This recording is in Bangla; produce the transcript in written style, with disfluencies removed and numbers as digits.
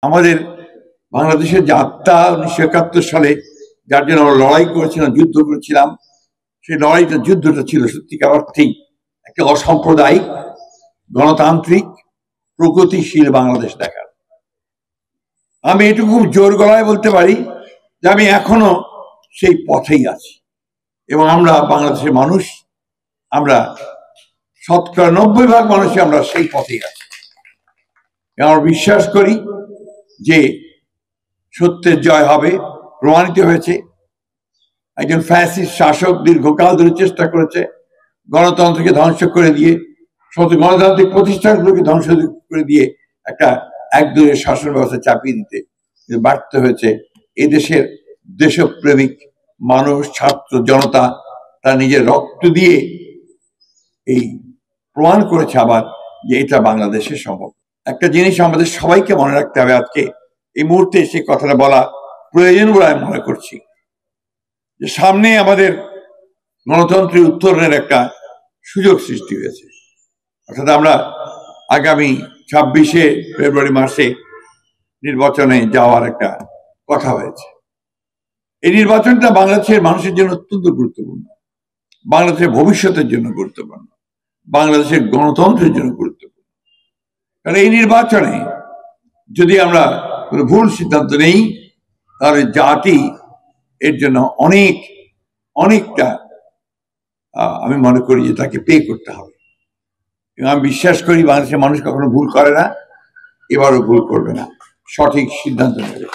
আমাদের বাংলাদেশের যে আত্মা 1971 সালে যার জন্য আমরা লড়াই করেছিলাম, যুদ্ধ করেছিলাম, সেই লড়াইটা যুদ্ধটা ছিল সত্যিকার অর্থেই একটা অসাম্প্রদায়িক গণতান্ত্রিক প্রগতিশীল বাংলাদেশ দেখার। আমি এটুকু জোর গলায় বলতে পারি যে আমি এখনো সেই পথেই আছি এবং আমরা বাংলাদেশের মানুষ, আমরা 90% মানুষই আমরা সেই পথেই আছি। আমরা বিশ্বাস করি যে সত্যের জয় হবে, প্রমাণিত হয়েছে। একজন ফ্যাসিস্ট শাসক দীর্ঘকাল ধরে চেষ্টা করেছে গণতন্ত্রকে ধ্বংস করে দিয়ে, গণতান্ত্রিক প্রতিষ্ঠানগুলোকে ধ্বংস করে দিয়ে একটা একদলীয় শাসন ব্যবস্থা চাপিয়ে দিতে ব্যর্থ হয়েছে। এই দেশের দেশপ্রেমিক মানুষ, ছাত্র জনতা তার নিজের রক্ত দিয়ে এই প্রমাণ করেছে আবার যে এটা বাংলাদেশে সম্ভব। একটা জিনিস আমাদের সবাইকে মনে রাখতে হবে, আজকে এই মুহূর্তে সেই কথাটা বলা প্রয়োজন বলে আমি মনে করছি, যে সামনে আমাদের গণতন্ত্রের উত্তরণের একটা সুযোগ সৃষ্টি হয়েছে। অর্থাৎ আমরা আগামী 26শে ফেব্রুয়ারি মাসে নির্বাচনে যাওয়ার একটা কথা হয়েছে। এই নির্বাচনটা বাংলাদেশের মানুষের জন্য অত্যন্ত গুরুত্বপূর্ণ, বাংলাদেশের ভবিষ্যতের জন্য গুরুত্বপূর্ণ, বাংলাদেশের গণতন্ত্রের জন্য গুরুত্বপূর্ণ। কারণ এই নির্বাচনে যদি আমরা কোনো ভুল সিদ্ধান্ত নেই, তাহলে জাতি এর জন্য অনেকটা আমি মনে করি যে তাকে পে করতে হবে। এবং আমি বিশ্বাস করি বাংলাদেশের মানুষ কখনো ভুল করে না, এবারও ভুল করবে না, সঠিক সিদ্ধান্ত নেবে।